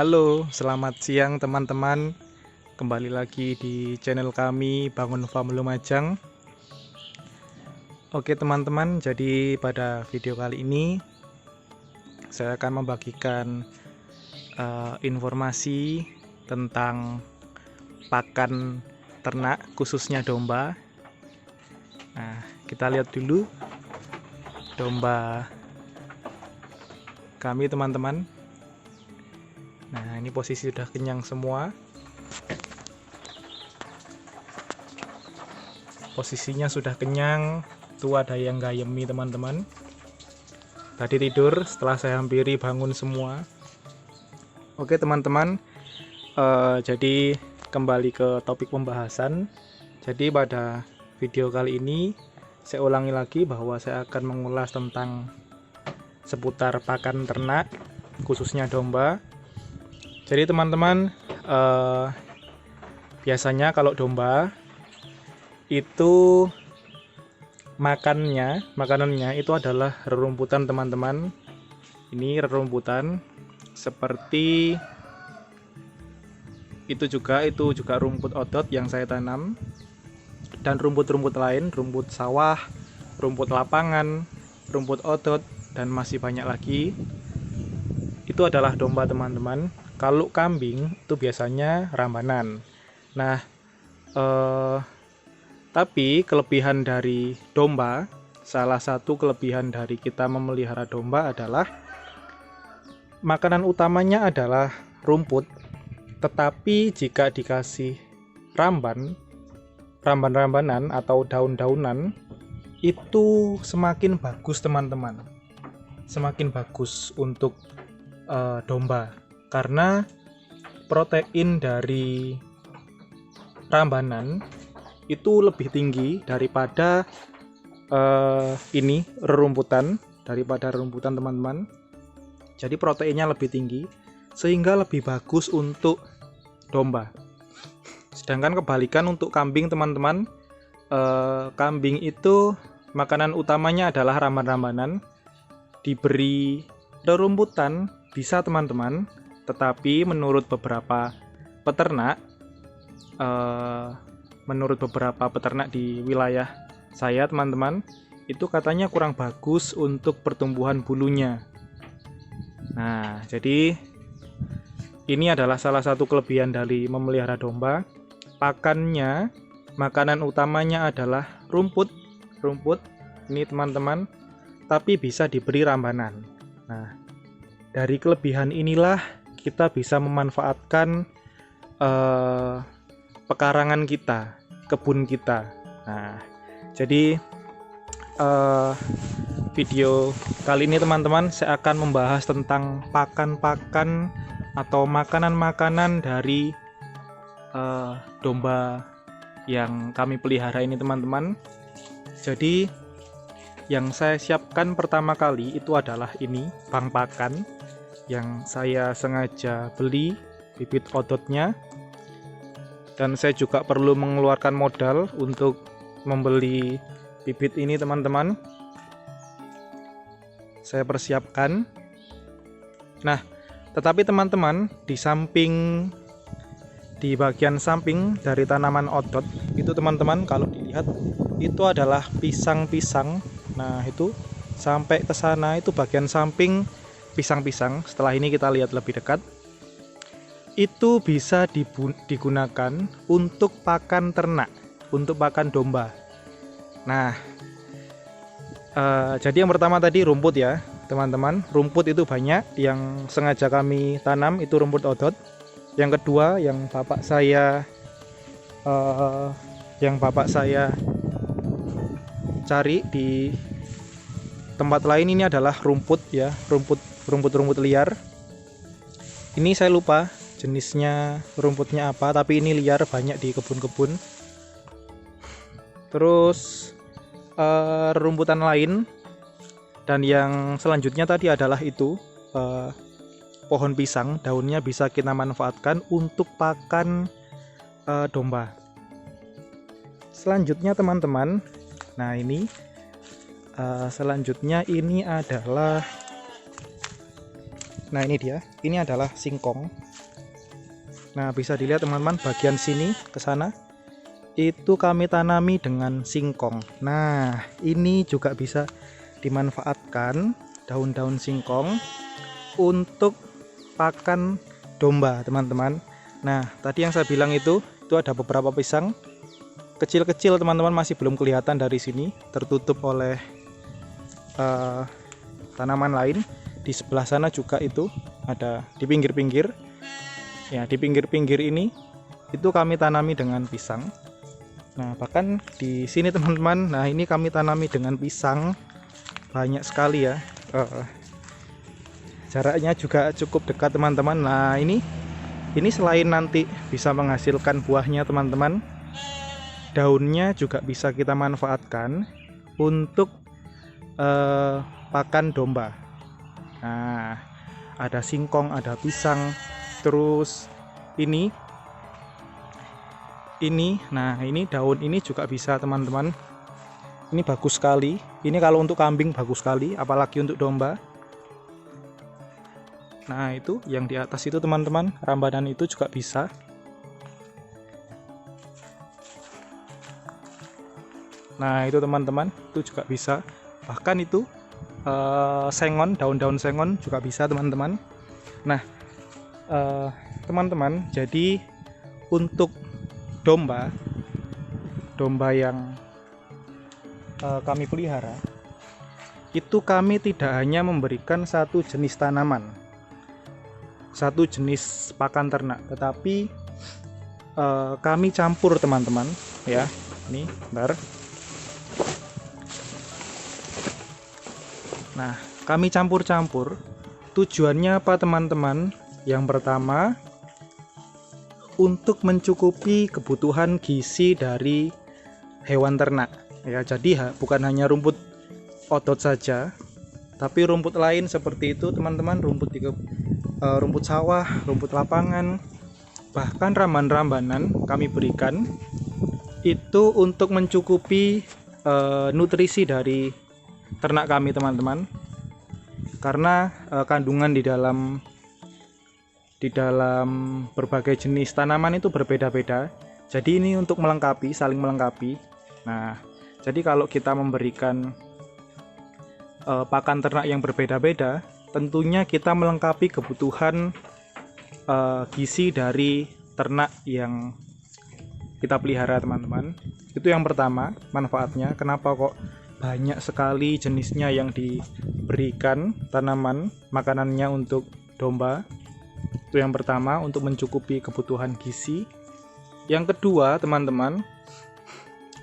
Halo, selamat siang teman-teman. Kembali lagi di channel kami Bangun Farm Lumajang. Oke teman-teman, jadi pada video kali ini saya akan membagikan informasi tentang pakan ternak khususnya domba. Nah, kita lihat dulu domba kami teman-teman. Nah, ini posisi sudah kenyang semua. Posisinya sudah kenyang. Tuh ada yang gayemi teman-teman. Tadi tidur, setelah saya hampiri bangun semua. Oke teman-teman, jadi kembali ke topik pembahasan. Jadi pada video kali ini saya ulangi lagi bahwa saya akan mengulas tentang seputar pakan ternak khususnya domba. Jadi teman-teman, biasanya kalau domba itu makanannya itu adalah rerumputan teman-teman. Ini rerumputan seperti itu juga rumput odot yang saya tanam, dan rumput-rumput lain, rumput sawah, rumput lapangan, rumput odot, dan masih banyak lagi. Itu adalah domba teman-teman. Kalau kambing itu biasanya rambanan. Nah, tapi kelebihan dari domba, salah satu kelebihan dari kita memelihara domba adalah makanan utamanya adalah rumput. Tetapi jika dikasih rambanan atau daun-daunan, itu semakin bagus teman-teman. Semakin bagus untuk domba, karena protein dari rambanan itu lebih tinggi daripada rerumputan teman-teman. Jadi proteinnya lebih tinggi sehingga lebih bagus untuk domba. Sedangkan kebalikan untuk kambing teman-teman, kambing itu makanan utamanya adalah ramban-rambanan. Diberi rerumputan bisa teman-teman, tetapi menurut beberapa peternak di wilayah saya teman-teman, itu katanya kurang bagus untuk pertumbuhan bulunya. Nah, jadi ini adalah salah satu kelebihan dari memelihara domba. Makanan utamanya adalah rumput ini teman-teman, tapi bisa diberi rambanan. Nah, dari kelebihan inilah kita bisa memanfaatkan pekarangan kita, kebun kita. Nah, jadi video kali ini teman-teman, saya akan membahas tentang pakan-pakan atau makanan-makanan dari domba yang kami pelihara ini teman-teman. Jadi yang saya siapkan pertama kali itu adalah ini bank pakan yang saya sengaja beli bibit odotnya. Dan saya juga perlu mengeluarkan modal untuk membeli bibit ini teman-teman. Saya persiapkan. Nah, tetapi teman-teman, di bagian samping dari tanaman odot itu teman-teman, kalau dilihat itu adalah pisang-pisang. Nah, itu sampai ke sana itu bagian samping pisang-pisang. Setelah ini kita lihat lebih dekat. Itu bisa digunakan untuk pakan ternak, untuk pakan domba. Nah, jadi yang pertama tadi rumput ya teman-teman. Rumput itu banyak yang sengaja kami tanam, itu rumput odot. Yang kedua yang bapak saya cari di tempat lain, ini adalah rumput ya, rumput liar. Ini saya lupa jenisnya rumputnya apa, tapi ini liar, banyak di kebun-kebun. Terus rumputan lain, dan yang selanjutnya tadi adalah itu pohon pisang. Daunnya bisa kita manfaatkan untuk pakan domba. Selanjutnya teman-teman, nah ini selanjutnya ini adalah Nah ini dia, ini adalah singkong. Nah bisa dilihat teman-teman, bagian sini ke sana itu kami tanami dengan singkong. Nah ini juga bisa dimanfaatkan daun-daun singkong untuk pakan domba teman-teman. Nah tadi yang saya bilang itu ada beberapa pisang kecil-kecil teman-teman, masih belum kelihatan dari sini, tertutup oleh tanaman lain. Di sebelah sana juga itu ada di pinggir-pinggir ya, di pinggir-pinggir ini itu kami tanami dengan pisang. Nah bahkan di sini teman-teman, nah ini kami tanami dengan pisang banyak sekali ya, jaraknya juga cukup dekat teman-teman. Nah ini selain nanti bisa menghasilkan buahnya teman-teman, daunnya juga bisa kita manfaatkan untuk pakan domba. Nah ada singkong, ada pisang, terus ini nah ini daun ini juga bisa teman-teman. Ini bagus sekali, ini kalau untuk kambing bagus sekali, apalagi untuk domba. Nah itu yang di atas itu teman-teman, rambanan itu juga bisa. Nah itu teman-teman, itu juga bisa. Bahkan itu sengon, daun-daun sengon juga bisa teman-teman. Nah teman-teman, jadi untuk domba yang kami pelihara itu kami tidak hanya memberikan satu jenis tanaman, satu jenis pakan ternak, tetapi kami campur teman-teman ya. Ini bentar. Nah kami campur-campur, tujuannya apa teman-teman? Yang pertama, untuk mencukupi kebutuhan gizi dari hewan ternak ya. Jadi bukan hanya rumput odot saja, tapi rumput lain seperti itu teman-teman, rumput sawah, rumput lapangan, bahkan ramban-rambanan kami berikan itu untuk mencukupi nutrisi dari ternak kami teman-teman. Karena kandungan di dalam berbagai jenis tanaman itu berbeda-beda. Jadi ini untuk melengkapi, saling melengkapi. Nah, jadi kalau kita memberikan pakan ternak yang berbeda-beda, tentunya kita melengkapi kebutuhan gizi dari ternak yang kita pelihara teman-teman. Itu yang pertama, manfaatnya. Kenapa kok banyak sekali jenisnya yang diberikan tanaman makanannya untuk domba? Itu yang pertama, untuk mencukupi kebutuhan gizi. Yang kedua teman-teman,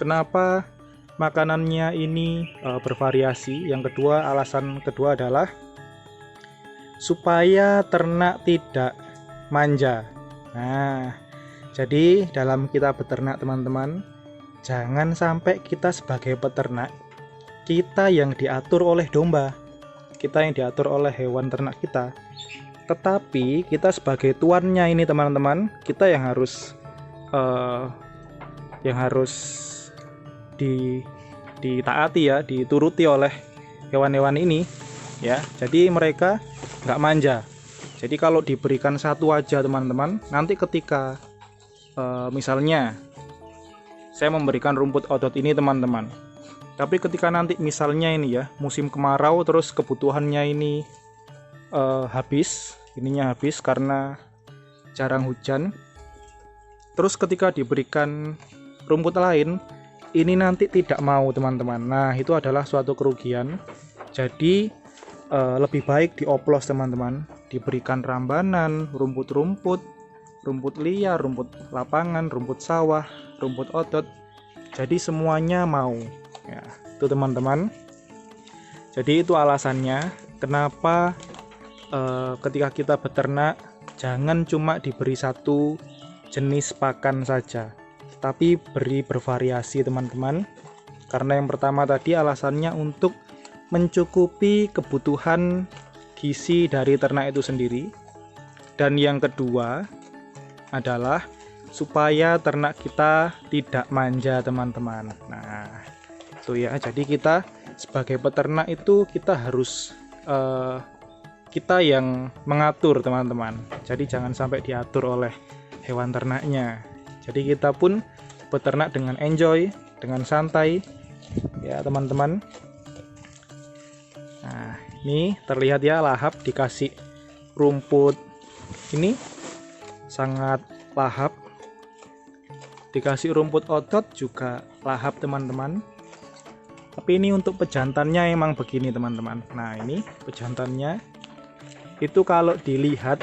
kenapa makanannya ini bervariasi? Yang kedua, alasan kedua adalah supaya ternak tidak manja. Nah, jadi dalam kita beternak teman-teman, jangan sampai kita sebagai peternak, kita yang diatur oleh domba, kita yang diatur oleh hewan ternak kita, tetapi kita sebagai tuannya ini teman-teman, kita yang harus ditaati ya, dituruti oleh hewan-hewan ini ya. Jadi mereka nggak manja. Jadi kalau diberikan satu aja teman-teman, nanti ketika misalnya saya memberikan rumput odot ini teman-teman, tapi ketika nanti misalnya ini ya musim kemarau, terus kebutuhannya ini habis karena jarang hujan, terus ketika diberikan rumput lain, ini nanti tidak mau teman-teman. Nah itu adalah suatu kerugian. Jadi lebih baik dioplos teman-teman, diberikan rambanan, rumput liar, rumput lapangan, rumput sawah, rumput odot, jadi semuanya mau ya. Itu teman-teman, jadi itu alasannya kenapa ketika kita beternak jangan cuma diberi satu jenis pakan saja, tapi beri bervariasi teman-teman. Karena yang pertama tadi alasannya untuk mencukupi kebutuhan gizi dari ternak itu sendiri, dan yang kedua adalah supaya ternak kita tidak manja teman-teman. Nah itu ya, jadi kita sebagai peternak itu kita harus kita yang mengatur teman-teman. Jadi jangan sampai diatur oleh hewan ternaknya. Jadi kita pun beternak dengan enjoy, dengan santai ya teman-teman. Nah ini terlihat ya, lahap dikasih rumput ini sangat lahap, dikasih rumput otot juga lahap teman-teman. Tapi ini untuk pejantannya emang begini teman-teman. Nah ini pejantannya itu kalau dilihat,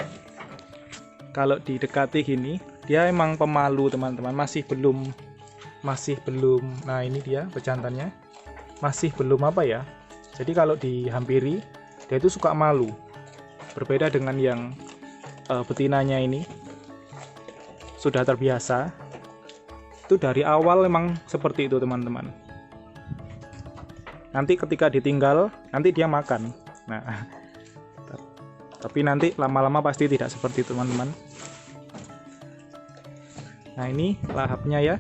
kalau didekati gini, dia emang pemalu teman-teman, masih belum. Nah ini dia pejantannya masih belum apa ya, jadi kalau dihampiri dia itu suka malu, berbeda dengan yang betinanya ini sudah terbiasa. Itu dari awal memang seperti itu teman-teman. Nanti ketika ditinggal nanti dia makan. Nah tapi nanti lama-lama pasti tidak seperti itu teman-teman. Nah ini lahapnya ya,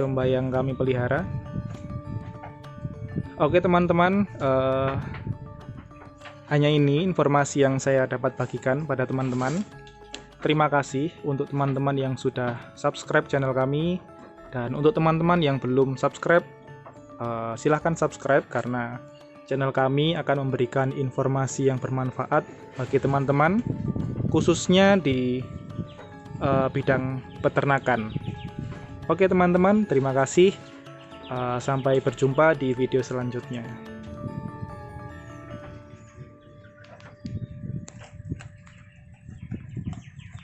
domba yang kami pelihara. Oke teman-teman, hanya ini informasi yang saya dapat bagikan pada teman-teman. Terima kasih untuk teman-teman yang sudah subscribe channel kami. Dan untuk teman-teman yang belum subscribe, silahkan subscribe karena channel kami akan memberikan informasi yang bermanfaat bagi teman-teman, khususnya di bidang peternakan. Oke teman-teman, terima kasih. Sampai berjumpa di video selanjutnya.